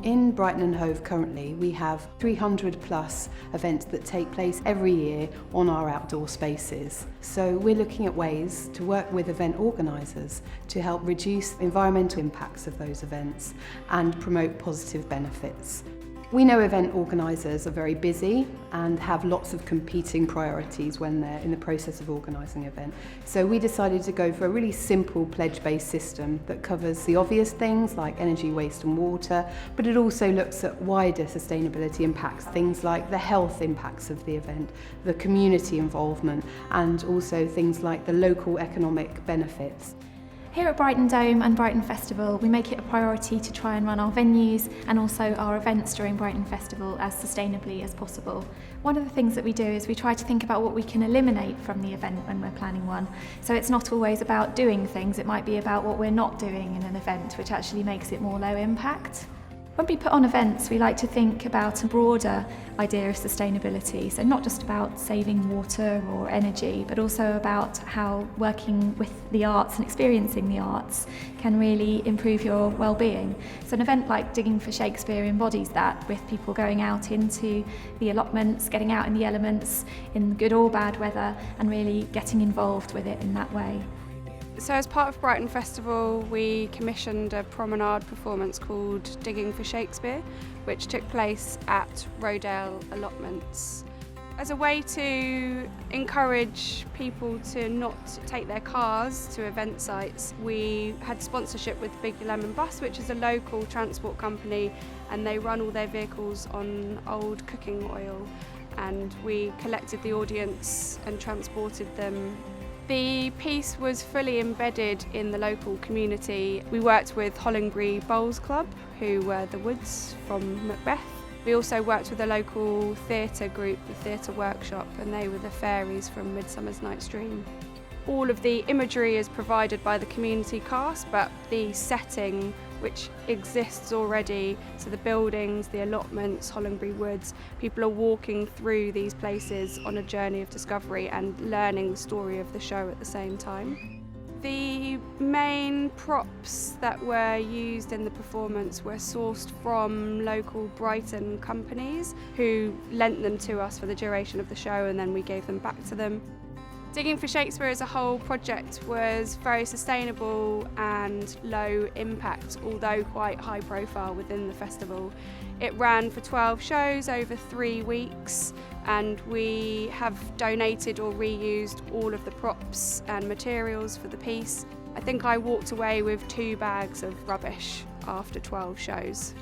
In Brighton and Hove currently we have 300 plus events that take place every year on our outdoor spaces. So we're looking at ways to work with event organisers to help reduce environmental impacts of those events and promote positive benefits. We know event organisers are very busy and have lots of competing priorities when they're in the process of organising an event. So we decided to go for a really simple pledge-based system that covers the obvious things like energy, waste and water, but it also looks at wider sustainability impacts, things like the health impacts of the event, the community involvement, and also things like the local economic benefits. Here at Brighton Dome and Brighton Festival, we make it a priority to try and run our venues and also our events during Brighton Festival as sustainably as possible. One of the things that we do is we try to think about what we can eliminate from the event when we're planning one. So it's not always about doing things, it might be about what we're not doing in an event, which actually makes it more low impact. When we put on events, we like to think about a broader idea of sustainability, so not just about saving water or energy, but also about how working with the arts and experiencing the arts can really improve your well-being. So an event like Digging for Shakespeare embodies that, with people going out into the allotments, getting out in the elements, in good or bad weather, and really getting involved with it in that way. So as part of Brighton Festival, we commissioned a promenade performance called Digging for Shakespeare, which took place at Rodale Allotments. As a way to encourage people to not take their cars to event sites, we had sponsorship with Big Lemon Bus, which is a local transport company, and they run all their vehicles on old cooking oil, and we collected the audience and transported them. The piece was fully embedded in the local community. We worked with Hollingbury Bowls Club, who were the Woods from Macbeth. We also worked with a local theatre group, the Theatre Workshop, and they were the fairies from Midsummer's Night's Dream. All of the imagery is provided by the community cast, but the setting, which exists already, so the buildings, the allotments, Hollingbury Woods, people are walking through these places on a journey of discovery and learning the story of the show at the same time. The main props that were used in the performance were sourced from local Brighton companies who lent them to us for the duration of the show, and then we gave them back to them. Digging for Shakespeare as a whole project was very sustainable and low impact, although quite high profile within the festival. It ran for 12 shows over 3 weeks, and we have donated or reused all of the props and materials for the piece. I think I walked away with 2 bags of rubbish after 12 shows.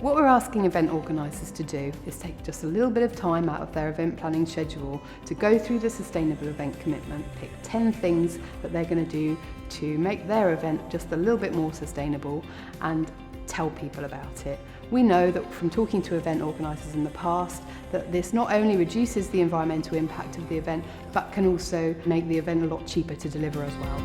What we're asking event organisers to do is take just a little bit of time out of their event planning schedule to go through the sustainable event commitment, pick 10 things that they're going to do to make their event just a little bit more sustainable, and tell people about it. We know that from talking to event organisers in the past that this not only reduces the environmental impact of the event, but can also make the event a lot cheaper to deliver as well.